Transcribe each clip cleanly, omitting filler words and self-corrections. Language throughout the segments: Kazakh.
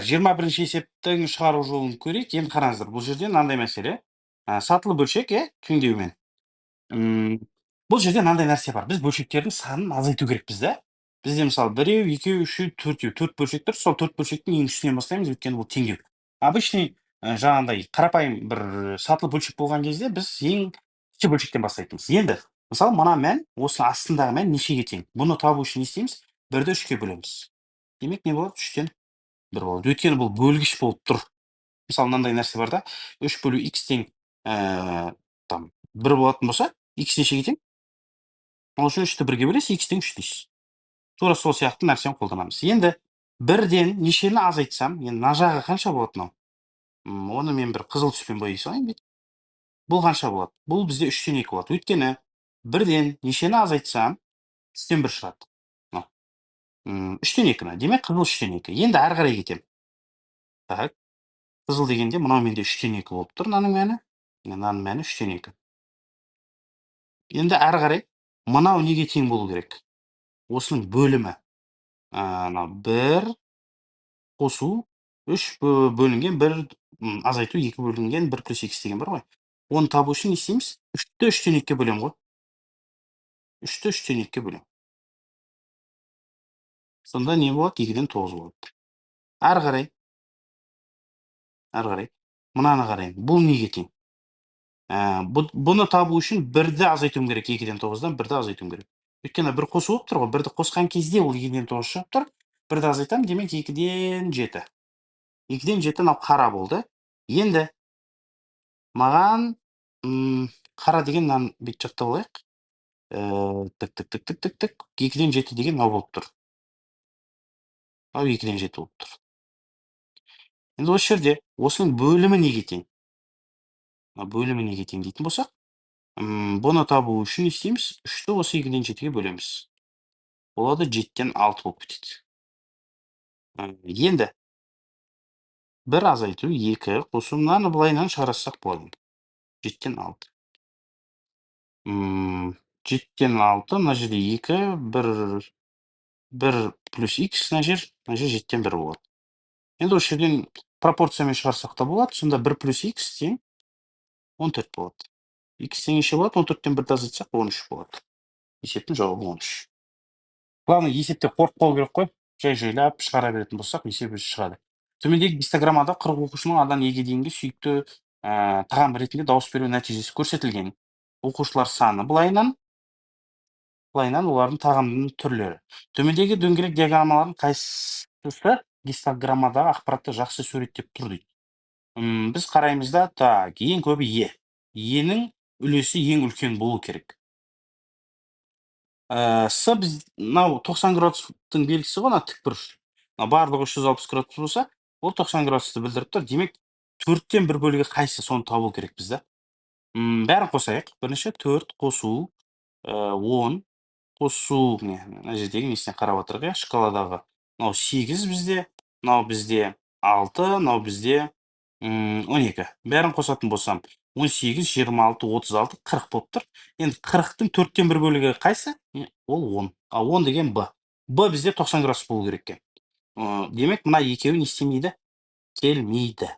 21 есептің шығару жолын көрейік. Енді қараңыздар, бұл жерде мынандай мәселе. Сатылы бөлшек, теңдеумен. Бұл жерде мынандай нәрсе бар. Біз бөлшектердің санын азайту керекпіз да. Бізде мысалы 1, 2, 3, 4, 4 бөлшек тұр. Сол 4 бөлшектің ең үстінен бастаймыз, өйткені бұл теңдеу. Обычный жаңағындай қарапайым бір сатылы бөлшек болған кезде біз ең кіші бөлшектен бастайтынбыз. Енді мысалы мына мән, осы астындағы мән нешеге тең? Бұны табу үшін не істейміз? 1-ді 3-ке бөлеміз. Демек не болады? 3-тен 1 болады. Өйткені бұл бөлгіш болып тұр. Мысалы мынандай нәрсе бар да, 3 бөлу x тең там 1 болатын болса, x нешеге тең? Ол үшін 3-ті 1-ге бөлесіз, x тең 3 дейсіз. Тура сол сияқты нәрсені қолданамыз. Енді 1-ден нешені азайтсам, енді мына жағы қанша болады мынау? Оны мен бір қызыл түспен бояй салайын бүйтіп. Бұл қанша болады? Бұл бізде 3-тен 2 болады. Өйткені 1-ден нешені азайтсам, 3-тен 1 шығады. 3-тен 2-ні. Демек қызыл 3-тен 2. Енді әрі қарай кетемін. Так. Қызыл дегенде мынау менде 3-тен 2 болып тұр, мынаның мәні. Мынаның мәні 3-тен 2. Енді әрі қарай мынау неге тең болу керек? Осының бөлімі. Мынау 1 қосу 3 бөлінген 1 азайту 2 бөлінген 1 плюс x деген бар ғой. Оны табу үшін не істейміз? 3-ті 3-тен 2-ге бөлем ғой. 3-ті 3-тен 2-ге бөлем. Сонда не болады? 2-ден 9 болады. Әрі қарай. Мынаны қарайын. Бұл неге тең? Бұны табу үшін 1-ді азайтуым керек. 2-ден 9-дан 1-ді азайтуым керек. Өйткені 1 қосу болып тұр ғой. 1-ді қосқан кезде ол 2-ден 9 шығып тұр. 1-ді азайтам, демек 2-ден 7. 2-ден 7 мынау қара болды. Енді маған қара деген мынаны бүйтіп жаттап алайық. 2-ден 7 деген мынау болып тұр. Мынау 2-ден 7 болып тұр. Енді осы жерде осының бөлімі неге тең? Бөлімі неге тең дейтін болсақ, бұны табу үшін не істейміз? 3-ті осы 2-ден 7-ге бөлеміз. Болады 7-тен 6 болып кетеді. Енді 1 азайту 2 қосу, мынаны былайынан шығарсақ болады. 7-тен 6. 7-тен 6, мына жерде 2, 1 плюс x, мына жер 7-тен 1 болады. Енді осы жерден пропорциямен шығарсақ та болады. Сонда 1 плюс x тең 14 болады. X тең неше болады? 14-тен 1-ді азайтсақ 13 болады. Есептің жауабы 13. Главное, есепте қорықпау керек қой. Жай-жайлап шығара беретін болсақ, есеп өзі шығады. Төмендегі гистограммада 40 оқушының A-дан E-ге дейінгі сүйікті тағам ретінде дауыс беру нәтижесі көрсетілген. Оқушылар саны былайынан олардың тағамның түрлері. Төмендегі дөңгелек диаграммалардың қайсысы гистограммадағы ақпаратты жақсы суреттеп тұр дейді. Біз қараймыз да, так, ең көбі Е. Е-нің үлесі ең үлкен болу керек. С біз мынау 90 градустың белгісі ғой, мына тікбұрыш. Барлығы 360 градус болса, ол 90 градусты білдіріп тұр. Демек 4-тен 1 бөлігі қайсы, соны табу керекпіз да. Бәрін қосайық. Бірінші 4 қосу 10 қосу, мына жердегі несіне қарап отырық, шкаладағы. Мынау 8 бізде, мынау бізде 6, мынау бізде 12. Бәрін қосатын болсам, 18, 26, 36, 40 болып тұр. Енді 40-тың 4-тен 1 бөлігі қайсы? Ол 10. А 10 деген Б. Б бізде 90 градус болу керек екен. Демек, мына екеуі не істемейді? Келмейді.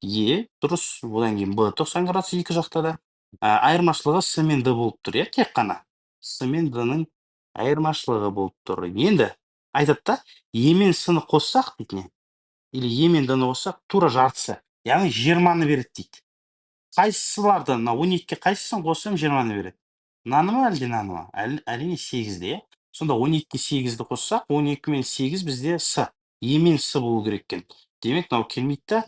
Е дұрыс, одан кейін Б 90 градус екі жақта да. Айырмашылығы С мен Д болып тұр, тек қана. С мен Д-ның айырмашылығы болып тұр. Енді айтады да, Е мен С-ны қоссақ дейтіне, или Е мен Д-ны қоссақ, тура жартысы. Яғни 20-ны береді дейді. Қайсыларды, 12-ке қайсысын қоссам 20-ны береді? Мынаны ма, әлде мынаны ма? Әрине 8-ді, Сонда 12-ке 8-ді қоссақ, 12 мен 8 бізде С. Е мен С болу керек екен. Демек, мынау келмейді да,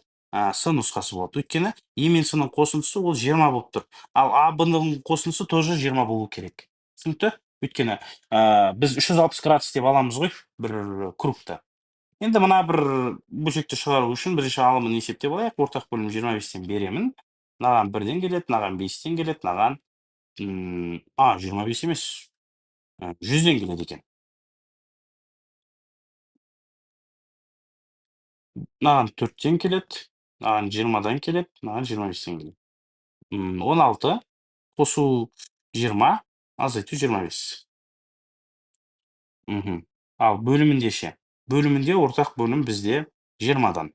С нұсқасы болады. Өйткені Е мен С-ның қосындысы ол 20 болып тұр. Ал А, Б-ның қосындысы тоже 20 болу керек. Түсінікті? Өйткені біз 360 градус деп аламыз ғой, бір кругты. Енді мына бір бөлшекті шығару үшін бірінші алымын есептеп алайық. Ортақ бөлім 25-тен беремін. Мынаған 1-ден келеді, мынаған 5-тен келеді, мынаған 25 емес, 100-ден келеді екен. Мынаған 4-тен келеді, мынаған 20-дан келеді, мынаған 25-тен келеді. 16 қосу 20, азайту 25. Ал бөлімінде ше? Бөлімінде ортақ бөлім бізде 20-дан.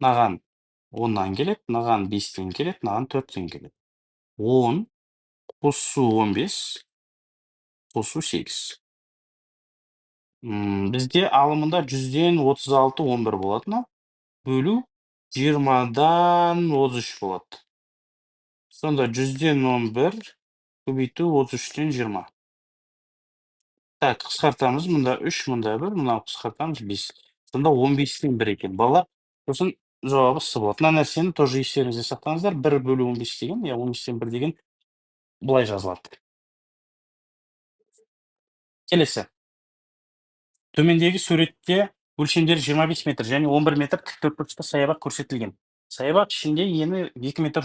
Мынаған 10-нан келеді, мынаған 5-тен келеді, мынаған 4-тен келеді. 10 қосу 15 қосу 8. Бізде алымында 100-ден 36 11 болады мынау. Бөлу 20-дан 33 болады. Сонда 100-ден 11 көбейту 33-тен 20. Так, қысқартамыз. Мұнда 3, мұнда 1, мынау қысқартамыз 5. Сонда 15-тен 1 екен. Балалар, сосын жауабы С болады. Мына нәрсені тоже естеріңізде сақтаңыздар. 1 бөлу 15 деген, я 15-тен 1 деген былай жазылады. Келесі. Төмендегі суретте өлшемдері 25 метр және 11 метр тіктөртбұрышты саябақ көрсетілген. Саябақ ішінде ені 2 метр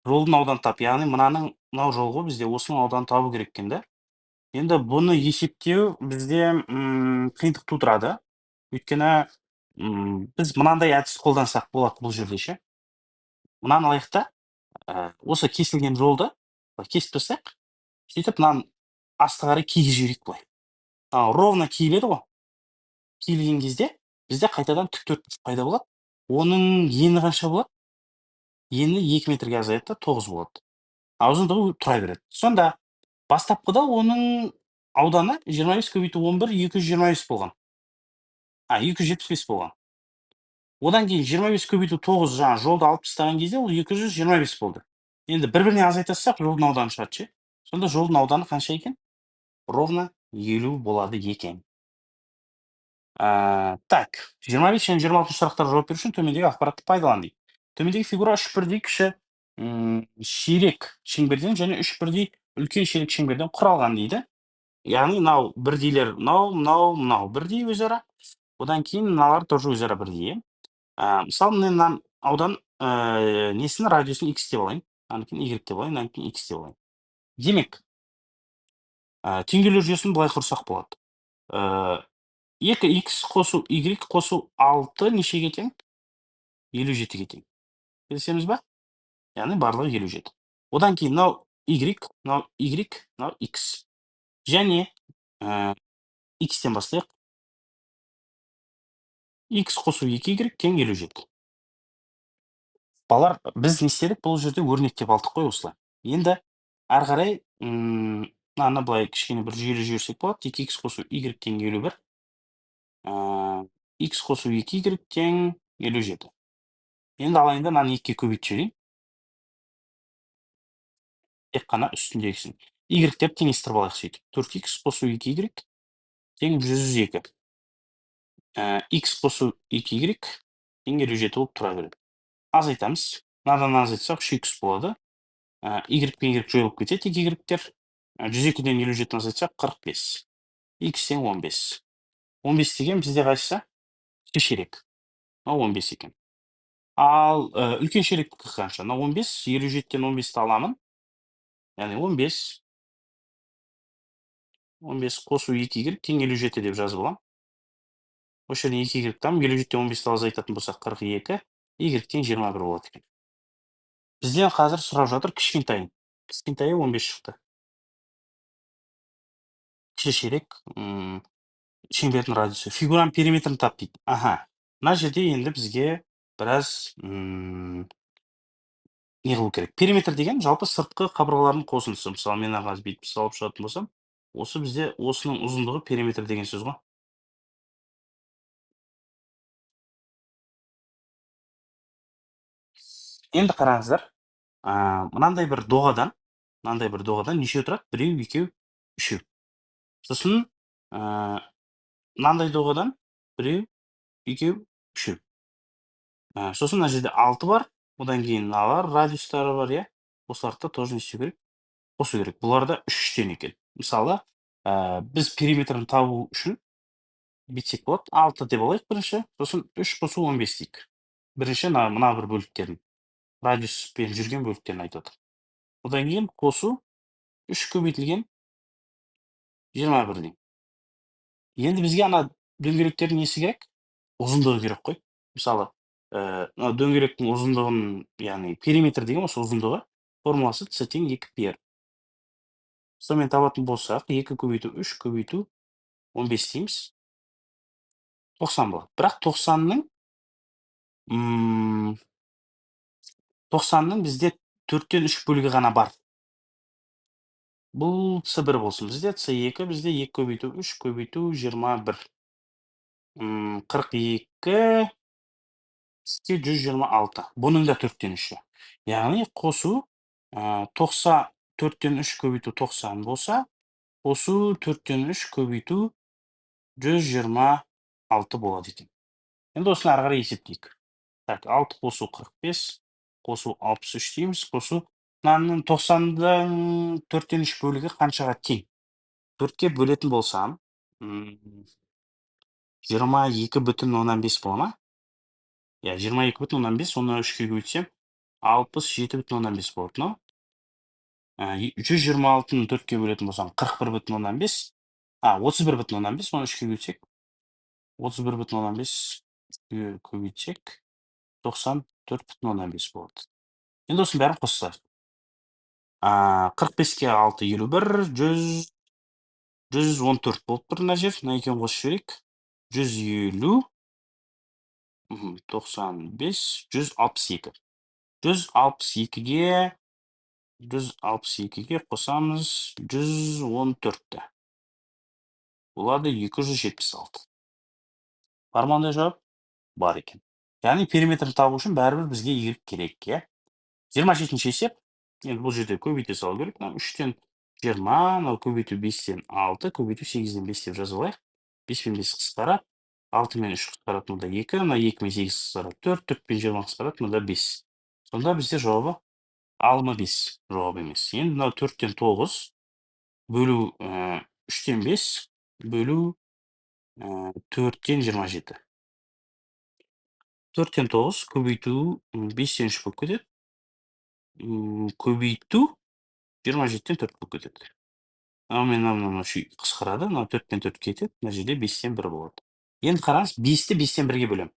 жолдың аудан тап. Яғни мынау жол ғой, бізде осының аудан табу керек екен да. Енді бұны есептеу бізде қиындық тудырады. Өйткені біз мынандай әдіс қолдансақ болады бұл жерде ше. Мынаны алайық та, осы кесілген жолды кесіп тастайық. Сөйтіп мынаның асты қарай киіп жіберейік былай. Ровно киіледі ғой. Киілген кезде бізде қайтадан тіктөртбұрыш пайда болады. Оның ені қанша болады? Ені 2 метрге азаяды да 9 болады. Ұзындығы тұра береді. Сонда бастапқыда оның ауданы 25 көбейту 11 225 болған. 275 болған. Одан кейін 25 көбейту 9 жаңа жолды алып тастаған кезде ол 225 болды. Енді бір-біріне азайтасақ жолдың ауданы шығады ше. Сонда жолдың ауданы қанша екен? Ровно 50 болады екен. Так, 25 және 26 сұрақтарға жауап беру үшін төмендегі ақпаратты пайдалан дейді. Төмендегі фигура 3 бірдей кіші ширек шеңберден және 3 бірдей үлкен ширек шеңберден құралған дейді. Яғни мынау бірдейлер, мынау бірдей өзара. Одан кейін мыналар тоже өзара бірдей. Мысалы, мен аудан несін радиусын x деп алайын, одан кейін y деп алайын, одан кейін x деп алайын. Демек, теңдеулер жүйесін былай құрсақ болады. 2x қосу y қосу 6 нешеге тең? 57-ге тең. Келісеміз ба? Яғни барлығы 57. Одан кейін мынау y, мынау x. Және x-тен бастайық. X қосу 2y тең 57. Балар, біз не істедік? Бұл жерде өрнектеп алдық қой осылай. Енді ары қарай мынаны былай кішкене бір жүйелі жіберсек болады. 2x қосу y тең 51. X қосу 2y тең 57. Енді алайында мынаны 2-ге көбейтіп жіберейін. Тек қана үстіндегісін. Y-тер теңестіріп алайық сөйтіп. 4x қосу 2y тең 102. X қосу 2y тең 57 болып тұра береді. Азайтамыз. Мынадан азайтсақ 3x болады. Y пен y жойылып кетеді, 2y-тер. 102-ден 57-ні азайтсақ 45. X тең 15. 15 деген бізде қайсысы? Кіші ширек. 15 екен. Ал үлкен ширектікі қанша? 15, 57-тен 15-ті аламын. Яғни 15 қосу 2y тең 57 деп жазып аламын. Осы жерден 2y там 57-тен 15-ті азайтатын болсақ 42, y тең 21 болады екен. Бізден қазір сұрап жатыр кішкентайын. Кішкентайы 15 шықты. Кіші ширек шеңбердің радиусы. Фигураның периметрін тап дейді. Мына жерде енді бізге біраз не қылу керек. Периметр деген жалпы сыртқы қабырғалардың қосындысы. Мысалы, мен қазір бүйтіп салып шығатын болсам, осы бізде осының ұзындығы периметр деген сөз ғой. Енді қараңыздар, мынандай бір доғадан неше тұрады? Біреу, екеу, үшеу. Сосын мынандай доғадан біреу, екеу, үшеу. Сосын мына жерде 6 бар, одан кейін мыналар радиустары бар, иә. Осыларды тоже не істеу керек? Қосу керек. Бұларда 3-тен екен. Мысалы, біз периметрін табу үшін бүйтсек болады. 6 деп алайық бірінші, сосын 3 қосу 15 дейік. Бірінші мына бір бөліктерін, радиуспен жүрген бөліктерін айтып отыр. Одан кейін қосу 3 көбейтілген 21 деймін. Енді бізге ана дөңгелектердің несі керек? Ұзындығы керек қой. Мысалы, дөңгелектің ұзындығын, яғни периметр деген осы ұзындығы формуласы c тең 2πr. Сонымен табатын болсақ, 2 көбейту 3 көбейту 15 дейміз. 90 болады. Бірақ 90-ның бізде 4-тен 3 бөлігі ғана бар. Бұл С1 болсын бізде, С2 бізде 2 көбейту 3 көбейту 21. 42 іске 126. Бұның да 4-тен 3-і. Яғни қосу 4-тен 3 көбейту 90 болса, қосу 4-тен 3 көбейту 126 болады екен. Енді осыны ары қарай есептейік. Так, 6 қосу 45, қосу 63 дейміз, қосу мынаның 90-ның 4-тен 3 бөлігі қаншаға тең? 4-ке бөлетін болсам, 22,5 бола ма? Иә, 22,5, оны 3-ке көбейтсем, 67,5 болады, мынау. 126-ны 4-ке бөлетін болсам, 41,5. 31,5, оны 3-ке көбейтсек, 31,5 көбейтсек, 94,5 болады. Енді осының бәрін қоссақ. 45-ке 6, 51, 114 болып тұр мына жер. Мына екеуін қосып жіберейік. 150, 95, 162. 162-ге қосамыз 114-ті. Болады 276. Бар ма ондай жауап? Бар екен. Яғни периметрді табу үшін бәрібір бізге Y керек, иә? 27-ші есеп. Енді бұл жерде көбейте салу керек. 3-тен 20, мынау көбейту 5-тен 6, көбейту 8-ден 5 деп жазып алайық. 5 пен 5 қысқарады. 6 мен 3 қысқарады, мұнда 2, мына 2 мен 8 қысқарады 4, 4 пен 20 қысқарады, мұнда 5. Сонда бізде жауабы 25 жауап емес. Енді мынау 4-тен 9 бөлу 3-тен 5 бөлу 4-тен 27. 4-тен 9 көбейту 5-тен 3 болып кетеді. Көбейту 27-тен 4 болып кетеді. Мына қысқарады, мына 4 пен 4 кетеді, мына жерде 5-тен 1 болады. Енді қараңыз, 5-ті 5-тен 1-ге бөлем.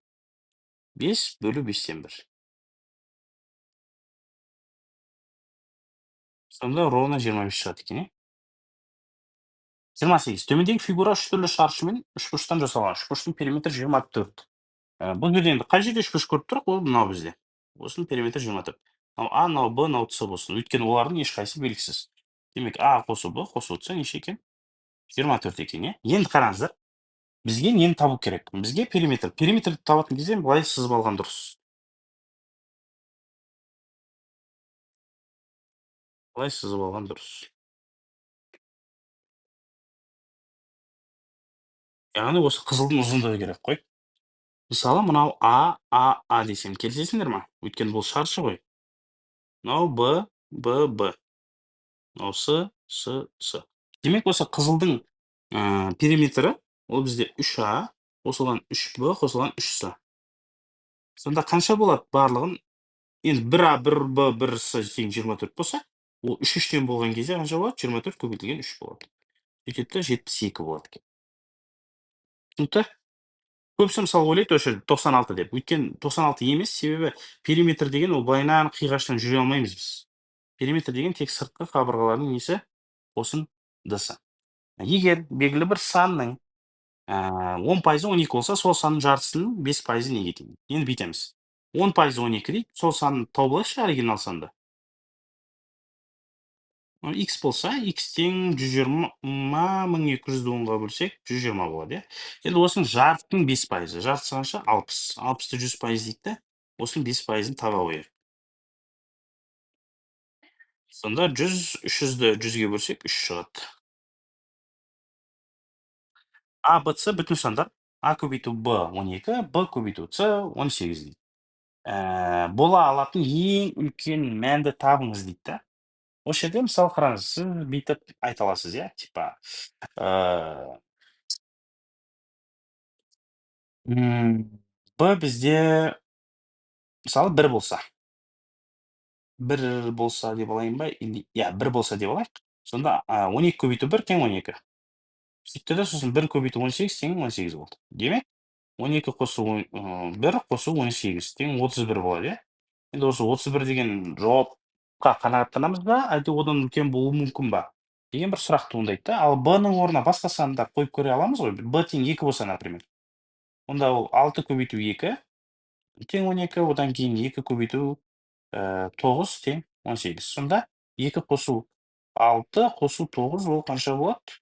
5 бөлу 5-тен 1. Сонда ровно 25 шығады екен, 28. Төмендегі фигура үш түрлі шаршы мен үшбұрыштан жасалған. Үшбұрыштың периметрі 24. Бұл жерде енді қай жерде үшбұрыш көріп тұрық, ол мынау бізде. Осының периметрі 24. Мынау А, мынау Б, мынау С болсын. Өйткені олардың ешқайсысы белгісіз. Демек, А қосу Б қосу С неше екен? 24 екен, Енді қараңыздар. Бізге нені табу керек? Бізге периметр. Периметрді табатын кезде былай сызып алған дұрыс. Былай сызып алған дұрыс. Яғни осы қызылдың ұзындығы керек қой. Мысалы, мынау А десем, келісесіңдер ма? Өйткені бұл шаршы ғой. Мынау Б. Мынау С. Демек, осы қызылдың периметрі, ол бізде 3А, қосылған 3Б, қосылған 3С. Сонда қанша болады барлығын? Енді 1А, 1Б, 1С тең 24 болса, ол 3-3-тен болған кезде қанша болады? 24 көбейтілген 3 болады. Сөйтеді 72 болады екен. Түсінікті? Көбісі мысалы ойлайды осы 96 деп. Өйткені 96 емес, себебі периметр деген ол былайынан қиғаштан жүре алмаймыз біз. Периметр деген тек сыртқы қабырғалардың несі қосындысы. Егер белгілі бір санның 10% 12 болса, сол санның жартысының 5% неге тең? Енді бүйтеміз. 10% 12 дейді, сол санды тауып алайықшы оригинал санды. X болса, X тең 120, 1210-ға бөлсек, 120 болады, Енді осының жартының 5%. Жартысы қанша? 60. 60-ты 100% дейді, осының 5%-ын таба қояйық. Сонда 100, 300-ді 100-ге бөлсек, 3 шығады. А, Б, С бүтін сандар. А көбейту Б 12, Б көбейту С 18 дейді. Бола алатын ең үлкен мәнді табыңыз дейді да. Осы жерде мысалы қараңыз, сіз бүйтіп айта аласыз, типа Б бізде мысалы 1 болса. 1 болса деп алайын ба? 1 болса деп алайық. Сонда 12 көбейту 1 тең 12. Сөйтті де сосын 1 көбейту 18 тең 18 болды. Демек, 12 қосу 1 қосу 18 тең 31 болады, Енді осы 31 деген жауапқа қанағаттанамыз ба, әлде одан үлкен болуы мүмкін ба? Деген бір сұрақ туындайды да. Ал Б-ның орнына басқа сандар қойып көре аламыз ғой. Б тең 2 болса, например. Онда ол 6 көбейту 2 тең 12, одан кейін 2 көбейту 9 тең 18. Сонда 2 қосу 6, қосу 9 ол қанша болады?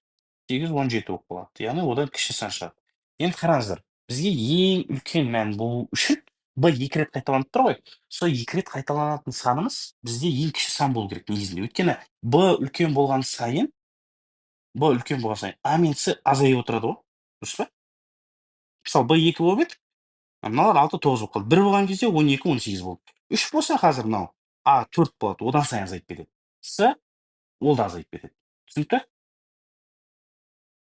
8, 17 болып қалады. Яғни одан кіші сан шығады. Енді қараңыздар, бізге ең үлкен мән болу үшін b 2 рет қайталанып тұр ғой. Сол 2 рет қайталанатын санымыз бізде ең кіші сан болу керек негізінде. Өйткені b үлкен болған сайын, a мен c азайып отырады ғой. Дұрыс па? Мысалы b 2 болып еді, мыналар 6, 9 болып қалды. 1 болған кезде 12, 18 болды. 3 болса қазір мынау a 4 болады, одан сайын азайып кетеді. c ол да азайып кетеді. Түсінікті?